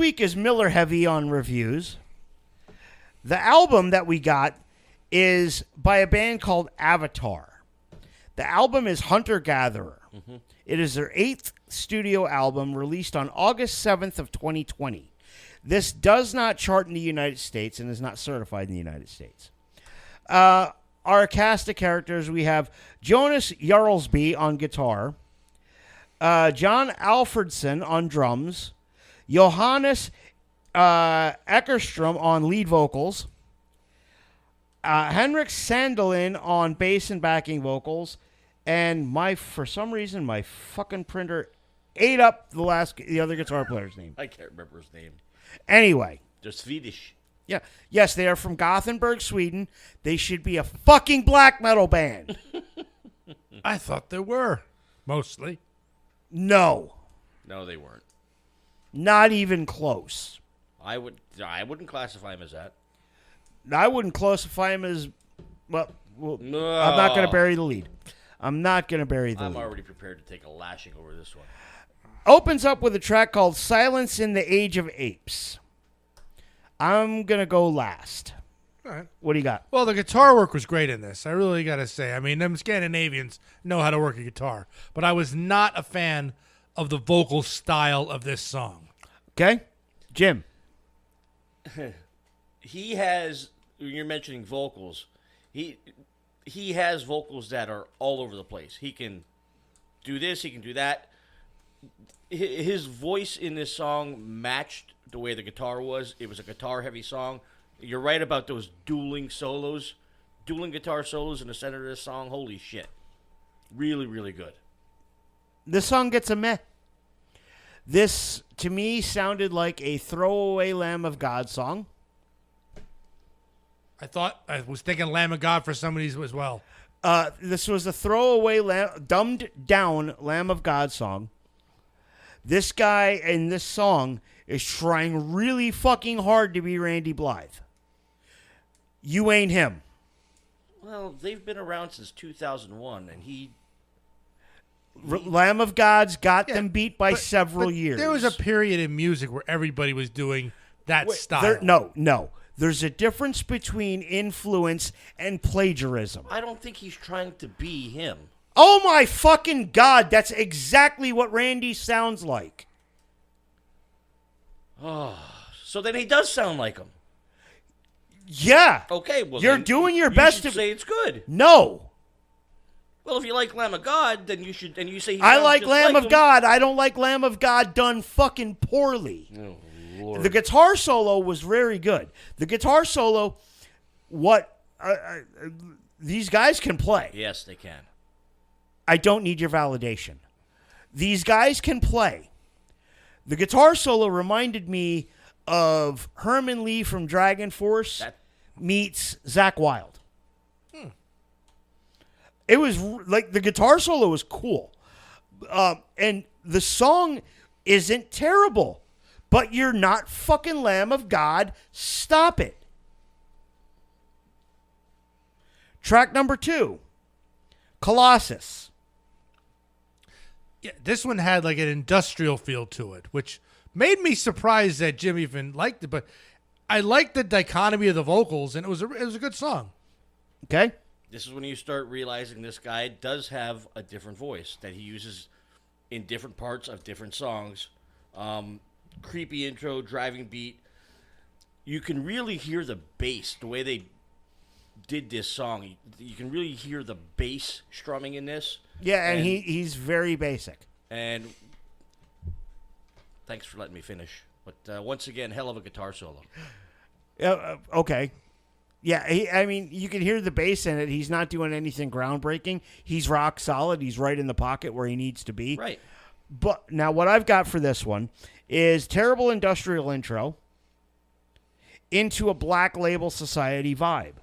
week is Miller heavy on reviews. The album that we got is by a band called Avatar. The album is Hunter Gatherer. Mm-hmm. It is their 8th studio album released on August 7th of 2020. This does not chart in the United States and is not certified in the United States. Our cast of characters, we have Jonas Jarlsby on guitar, John Alfredson on drums, Johannes Eckerstrom on lead vocals, Henrik Sandelin on bass and backing vocals, and for some reason, my fucking printer ate up the other guitar player's name. I can't remember his name. Anyway. They're Swedish. Yeah. Yes, they are from Gothenburg, Sweden. They should be a fucking black metal band. I thought they were, mostly. No. No, they weren't. Not even close. I wouldn't classify him as that. I wouldn't classify him as, no. I'm not going to bury the lead. I'm already prepared to take a lashing over this one. Opens up with a track called Silence in the Age of Apes. I'm going to go last. All right. What do you got? Well, the guitar work was great in this. I really got to say. I mean, them Scandinavians know how to work a guitar. But I was not a fan of the vocal style of this song. Okay. Jim. He has, you're mentioning vocals, he has vocals that are all over the place. He can do this, he can do that. His voice in this song matched the way the guitar was. It was a guitar-heavy song. You're right about those dueling guitar solos in the center of this song. Holy shit. Really, really good. This song gets a meh. This, to me, sounded like a throwaway Lamb of God song. I was thinking Lamb of God for some of these as well. This was a throwaway, dumbed-down Lamb of God song. This guy in this song is trying really fucking hard to be Randy Blythe. You ain't him. Well, they've been around since 2001, and he Lamb of God's got them beat by several years. There was a period in music where everybody was doing that style. No. There's a difference between influence and plagiarism. I don't think he's trying to be him. Oh my fucking God, that's exactly what Randy sounds like. Oh, so then he does sound like him. Yeah. Okay, well you're doing your best to say it's good. No. Well, if you like Lamb of God, then you should, and you say I like Lamb of God. I don't like Lamb of God done fucking poorly. Oh, Lord. The guitar solo was very good. The guitar solo, these guys can play. Yes, they can. I don't need your validation. These guys can play. The guitar solo reminded me of Herman Lee from Dragon Force meets Zakk Wylde. It was like the guitar solo was cool. And the song isn't terrible, but you're not fucking Lamb of God. Stop it. Track number 2, Colossus. Yeah, this one had like an industrial feel to it, which made me surprised that Jim even liked it. But I liked the dichotomy of the vocals, and it was a good song. Okay. This is when you start realizing this guy does have a different voice that he uses in different parts of different songs. Creepy intro, driving beat. You can really hear the bass, the way they did this song. You can really hear the bass strumming in this. Yeah, and he's very basic. And thanks for letting me finish. But once again, hell of a guitar solo. Okay. Yeah, you can hear the bass in it. He's not doing anything groundbreaking. He's rock solid. He's right in the pocket where he needs to be. Right. But now what I've got for this one is terrible industrial intro into a Black Label Society vibe.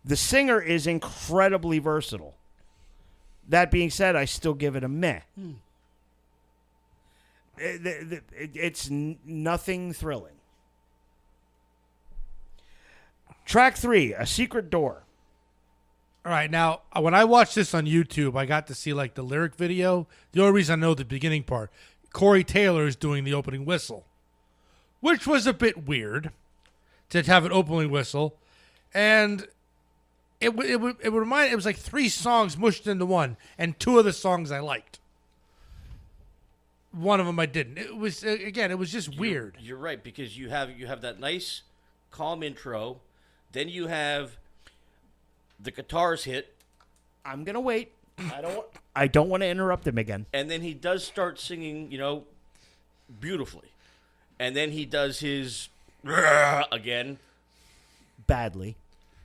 The singer is incredibly versatile. That being said, I still give it a meh. It's nothing thrilling. Track 3, A Secret Door. All right, now, when I watched this on YouTube, I got to see, like, the lyric video. The only reason I know the beginning part, Corey Taylor is doing the opening whistle. which was a bit weird to have an opening whistle, and it was like 3 songs mushed into one, and 2 of the songs I liked. One of them I didn't. It was again, it was just weird. You're right, because you have that nice, calm intro, then you have the guitars hit. I'm gonna wait. I don't want to interrupt him again. And then he does start singing, beautifully, and then he does his again Badly.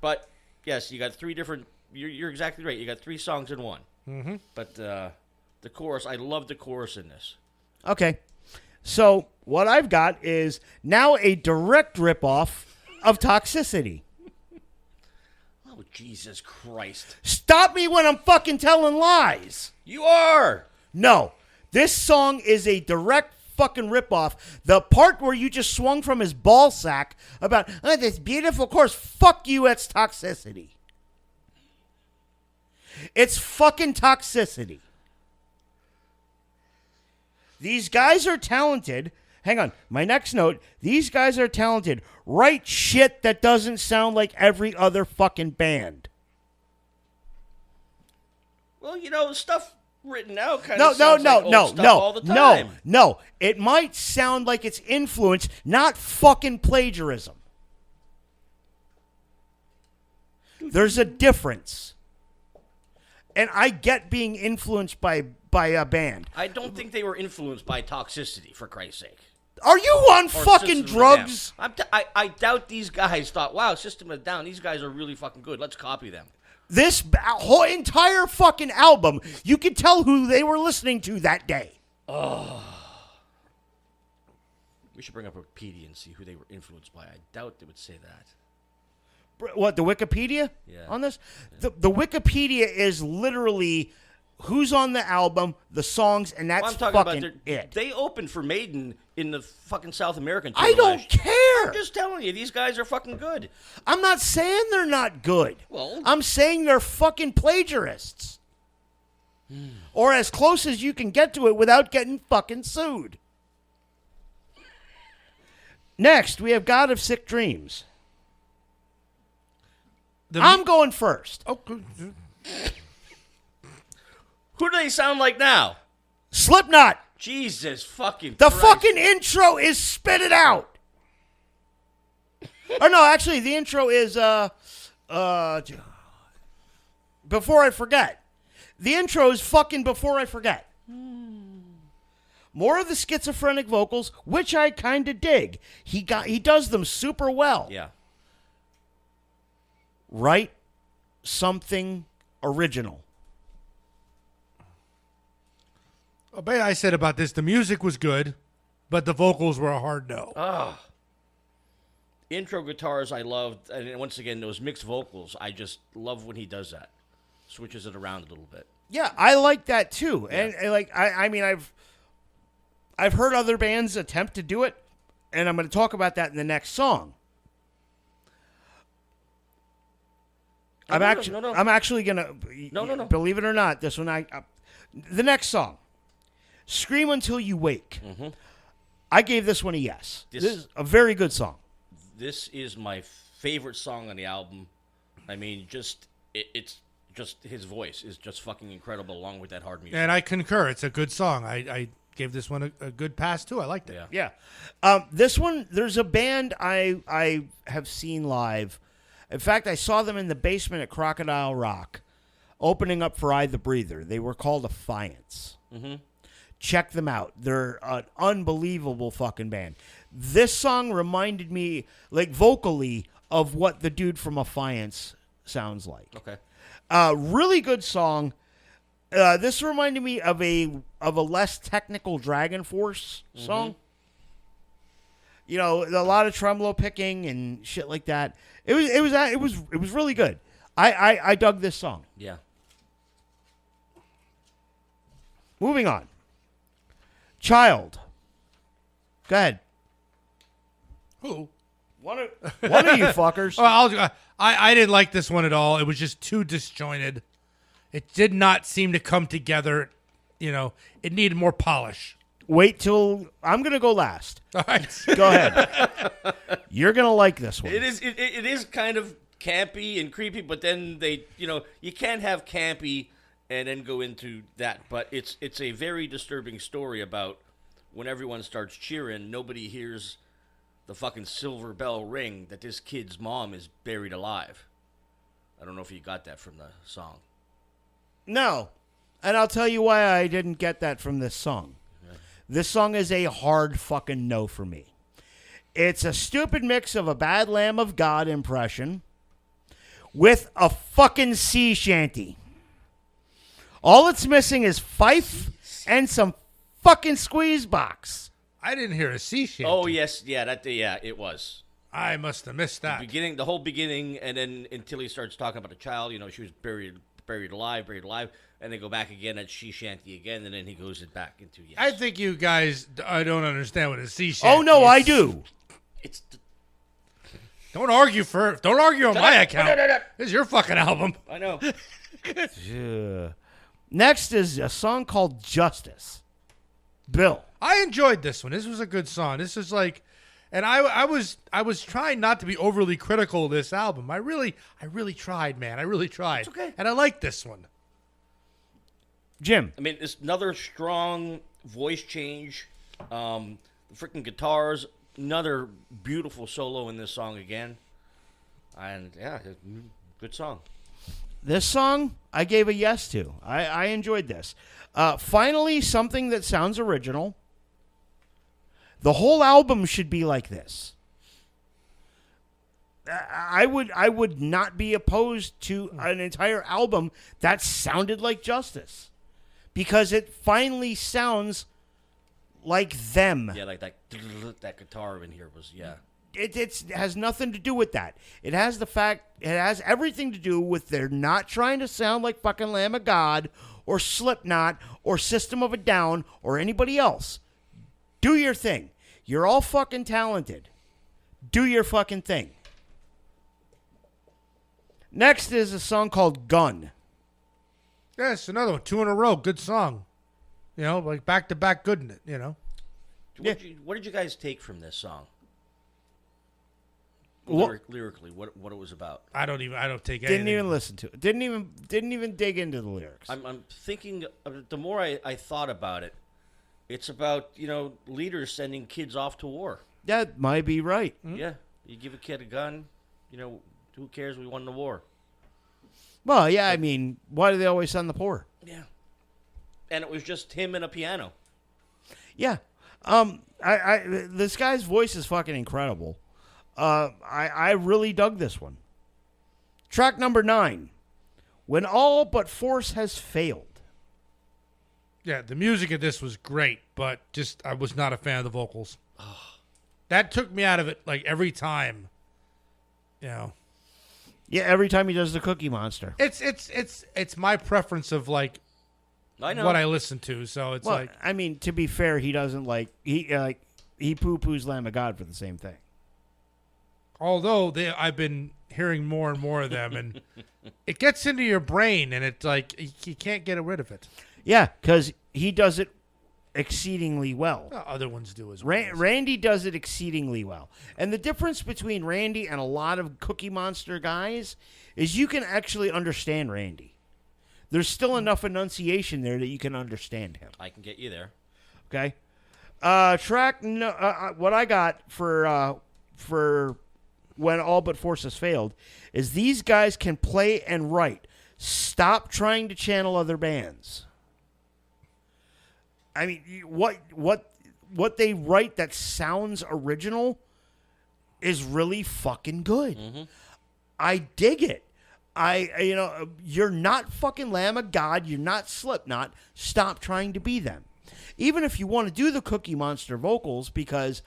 But yes, you got 3 different. You're exactly right. You got 3 songs in one. Mm-hmm. But the chorus, I love the chorus in this. Okay. So what I've got is now a direct ripoff of Toxicity. Oh, Jesus Christ. Stop me when I'm fucking telling lies. You are! No. This song is a direct fucking ripoff. The part where you just swung from his ball sack about this beautiful chorus. Fuck you, it's Toxicity. It's fucking Toxicity. These guys are talented. Hang on. My next note. These guys are talented. Write shit that doesn't sound like every other fucking band. Well, stuff written out kind of sounds like old stuff all the time. No. It might sound like it's influence, not fucking plagiarism. There's a difference. And I get being influenced by a band. I don't think they were influenced by Toxicity, for Christ's sake. Are you on fucking drugs? I doubt these guys thought, wow, System of a Down, these guys are really fucking good. Let's copy them. This whole entire fucking album, you can tell who they were listening to that day. We should bring up Wikipedia and see who they were influenced by. I doubt they would say that. What, the Wikipedia? Yeah. On this? The Wikipedia is literally who's on the album, the songs, and that's I'm talking fucking about it. They opened for Maiden in the fucking South American tour. I don't last year. care. I'm just telling you, these guys are fucking good. I'm not saying they're not good. Well- I'm saying they're fucking plagiarists. Or as close as you can get to it without getting fucking sued. Next, we have God of Sick Dreams. I'm going first. Oh, Who do they sound like now? Slipknot. Jesus fucking The Christ. fucking intro is Spit It Out. Or no, actually, the intro is Before I Forget. The intro is fucking Before I Forget. More of the schizophrenic vocals, which I kind of dig. He does them super well. Yeah. Write something original. I said about this, the music was good, but the vocals were a hard no. Intro guitars I loved, and once again, those mixed vocals, I just love when he does that. Switches it around a little bit. Yeah, I like that too. Yeah. And like I mean I've heard other bands attempt to do it, and I'm going to talk about that in the next song. I'm actually going to No. Believe it or not, this one the next song. Scream Until You Wake. Mm-hmm. I gave this one a yes. This is a very good song. This is my favorite song on the album. I mean, it's just his voice is just fucking incredible, along with that hard music. And I concur. It's a good song. I gave this one a good pass, too. I liked it. Yeah. This one, there's a band I have seen live. In fact, I saw them in the basement at Crocodile Rock, opening up for I the Breather. They were called Affiance. Mm-hmm. Check them out. They're an unbelievable fucking band. This song reminded me, like vocally, of what the dude from Affiance sounds like. Okay. Really good song. This reminded me of a less technical Dragon Force song. Mm-hmm. You know, a lot of tremolo picking and shit like that. It was really good. I dug this song. Yeah. Moving on. Child. Go ahead. Who? One of you fuckers. Well, I didn't like this one at all. It was just too disjointed. It did not seem to come together. You know, it needed more polish. Wait till I'm going to go last. All right. Go ahead. You're going to like this one. It is kind of campy and creepy, but then you can't have campy and then go into that. But it's a very disturbing story about when everyone starts cheering, nobody hears the fucking silver bell ring that this kid's mom is buried alive. I don't know if you got that from the song. No. And I'll tell you why I didn't get that from this song. This song is a hard fucking no for me. It's a stupid mix of a Bad Lamb of God impression with a fucking sea shanty. All it's missing is fife and some fucking squeeze box. I didn't hear a sea shanty. Oh yes, yeah, it was. I must have missed that. The whole beginning, and then until he starts talking about a child, she was buried alive, and they go back again at she shanty again, and then he goes it back into yes. I think you guys don't understand what a sea shanty Oh no, is. I do. It's Don't argue on my account. This is your fucking album. I know. Yeah. Next is a song called Justice. Bill. I enjoyed this one. This was a good song. This is like, and I was trying not to be overly critical of this album. I really tried, man. I really tried. It's okay. And I like this one. Jim. I mean, it's another strong voice change. The freaking guitars, another beautiful solo in this song again. And yeah, good song. This song, I gave a yes to. I enjoyed this. Finally, something that sounds original. The whole album should be like this. I would not be opposed to an entire album that sounded like Justice, because it finally sounds like them. Yeah, like that guitar in here was It has nothing to do with that. It has everything to do with they're not trying to sound like fucking Lamb of God or Slipknot or System of a Down or anybody else. Do your thing. You're all fucking talented. Do your fucking thing. Next is a song called Gun. Yes, another one. 2 in a row. Good song. Like back to back good in it, What did you guys take from this song? Lyrically, what it was about? I don't take anything. Didn't even listen to it. Didn't even dig into the lyrics. I'm thinking, the more I thought about it, it's about, leaders sending kids off to war. That might be right. Mm-hmm. Yeah. You give a kid a gun, who cares? We won the war. Well, yeah, I mean, why do they always send the poor? Yeah. And it was just him and a piano. Yeah. This guy's voice is fucking incredible. I really dug this one. Track number 9. When All But Force Has Failed. Yeah, the music of this was great, but I was not a fan of the vocals. That took me out of it like every time. Yeah, every time he does the Cookie Monster. It's my preference of like I know what I listen to, so it's like I mean, to be fair, he doesn't he poo-poos Lamb of God for the same thing. Although I've been hearing more and more of them, and it gets into your brain, and it's like you can't get rid of it. Yeah, because he does it exceedingly well. Other ones do as well. Randy does it exceedingly well. And the difference between Randy and a lot of Cookie Monster guys is you can actually understand Randy. There's still enough enunciation there that you can understand him. I can get you there. Okay? What I got for When All But Force Has Failed is these guys can play and write. Stop trying to channel other bands. I mean, what they write that sounds original is really fucking good. Mm-hmm. I dig it. You're not fucking Lamb of God. You're not Slipknot. Stop trying to be them. Even if you want to do the Cookie Monster vocals, because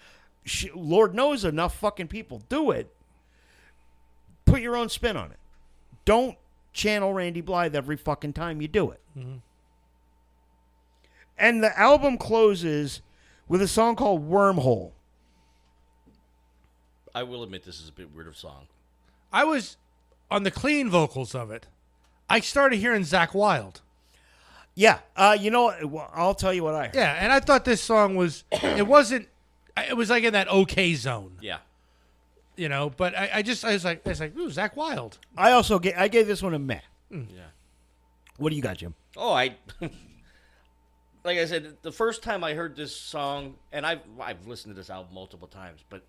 Lord knows enough fucking people do it, put your own spin on it. Don't channel Randy Blythe every fucking time you do it. Mm-hmm. And the album closes with a song called Wormhole. I will admit this is a bit weird of a song. I was on the clean vocals of it. I started hearing Zakk Wylde. Yeah. You know what? Well, I'll tell you what I heard. Yeah, and I thought this song was. It wasn't. It was like in that okay zone. Yeah. You know, but I was like, ooh, Zach Wilde. I gave this one a meh. Yeah. What do you got, Jim? Oh, like I said, the first time I heard this song, and I've listened to this album multiple times, but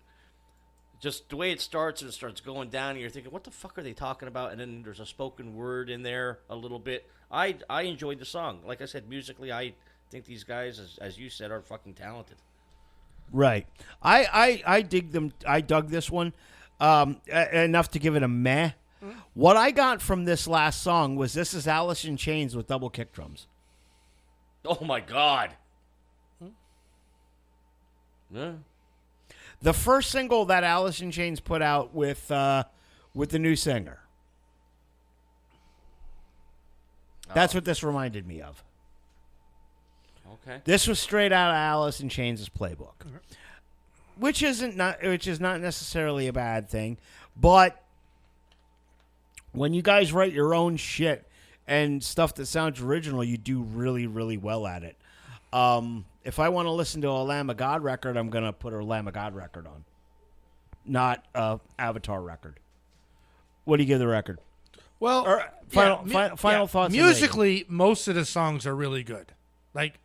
just the way it starts, and it starts going down, and you're thinking, what the fuck are they talking about? And then there's a spoken word in there a little bit. I enjoyed the song. Like I said, musically, I think these guys, as you said, are fucking talented. Right. I dig them. I dug this one enough to give it a meh. What I got from this last song was this is Alice in Chains with double kick drums. Oh my God. Yeah. The first single that Alice in Chains put out with the new singer. That's what this reminded me of. Okay. This was straight out of Alice in Chains' playbook, which is not necessarily a bad thing, but when you guys write your own shit and stuff that sounds original, you do really, really well at it. If I want to listen to a Lamb of God record, I'm going to put a Lamb of God record on, not a Avatar record. What do you give the record? Well, Or final thoughts. Musically, most of the songs are really good. Like,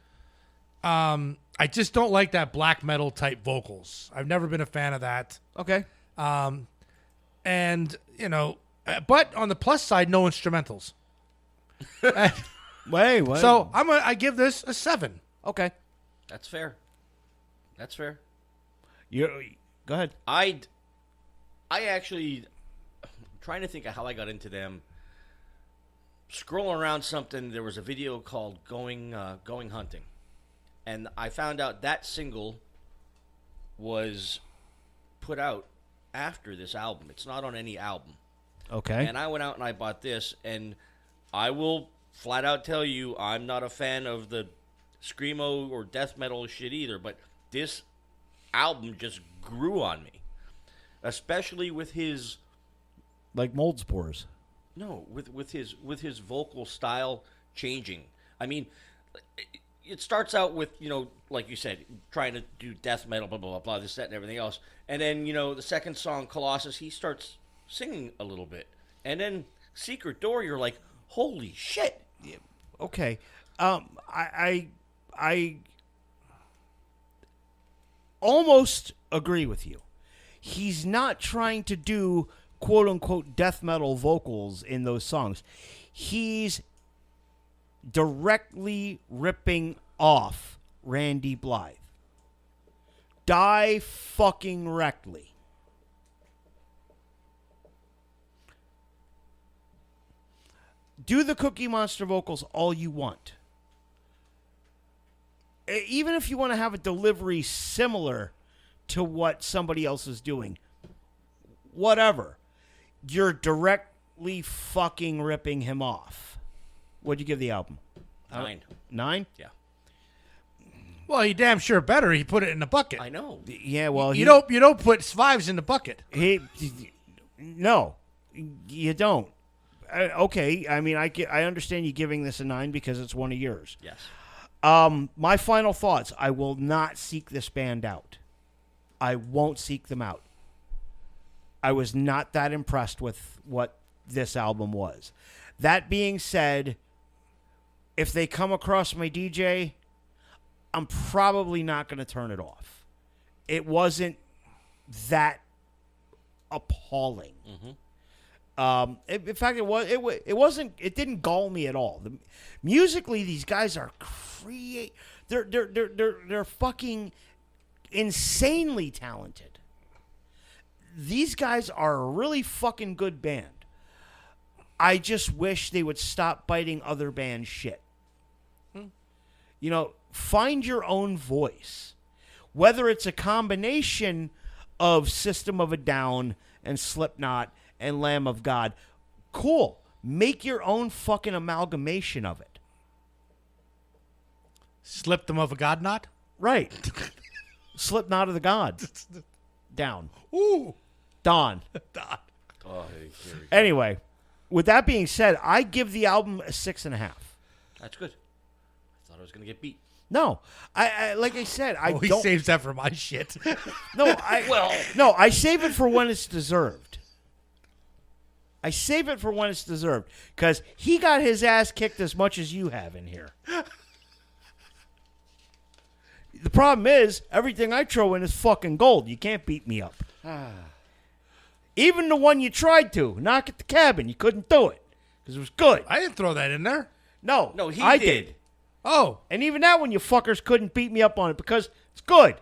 I just don't like that black metal type vocals. I've never been a fan of that. Okay. And you know, but on the plus side, no instrumentals. Wait. So I give this a 7. Okay. That's fair. That's fair. You go ahead. I actually, I'm trying to think of how I got into them. Scrolling around something, there was a video called Going Hunting. And I found out that single was put out after this album. It's not on any album. Okay. And I went out and I bought this, and I will flat out tell you I'm not a fan of the screamo or death metal shit either, but this album just grew on me. Especially with his Like mold spores. no, with his vocal style changing. I mean, it starts out with, you know, like you said, trying to do death metal, blah, blah, blah, blah, this, that, and everything else. And then, you know, the second song, Colossus, he starts singing a little bit. And then Secret Door, you're like, holy shit. Okay. I almost agree with you. He's not trying to do quote unquote death metal vocals in those songs. He's directly ripping off Randy Blythe. Die fucking rectly. Do the Cookie Monster vocals all you want. Even if you want to have a delivery similar to what somebody else is doing, whatever. You're directly fucking ripping him off. What'd you give the album? 9. 9? Yeah. Well, he damn sure better. He put it in the bucket. I know. Yeah, well, You don't put 5s in the bucket. No, you don't. Okay, I mean, I understand you giving this a 9 because it's one of yours. Yes. My final thoughts. I will not seek this band out. I won't seek them out. I was not that impressed with what this album was. That being said, if they come across my DJ, I'm probably not going to turn it off. It wasn't that appalling. Mm-hmm. In fact, it wasn't. It didn't gall me at all. Musically, these guys are They're fucking insanely talented. These guys are a really fucking good band. I just wish they would stop biting other bands' shit. You know, find your own voice. Whether it's a combination of System of a Down and Slipknot and Lamb of God, cool. Make your own fucking amalgamation of it. Slip them of a god knot? Right. Slipknot of the gods. Down. Ooh. Dawn. Oh, here we go. Anyway, with that being said, I give the album a 6.5. That's good. thought I was gonna get beat. No, I like I said, I He don't. saves that for my shit. I save it for when it's deserved. I save it for when it's deserved because he got his ass kicked as much as you have in here. The problem is everything I throw in is fucking gold. You can't beat me up. Even the one you tried to knock at the cabin, you couldn't do it because it was good. I didn't throw that in there. No, he I did. Oh, And even that one, you fuckers couldn't beat me up on it because it's good.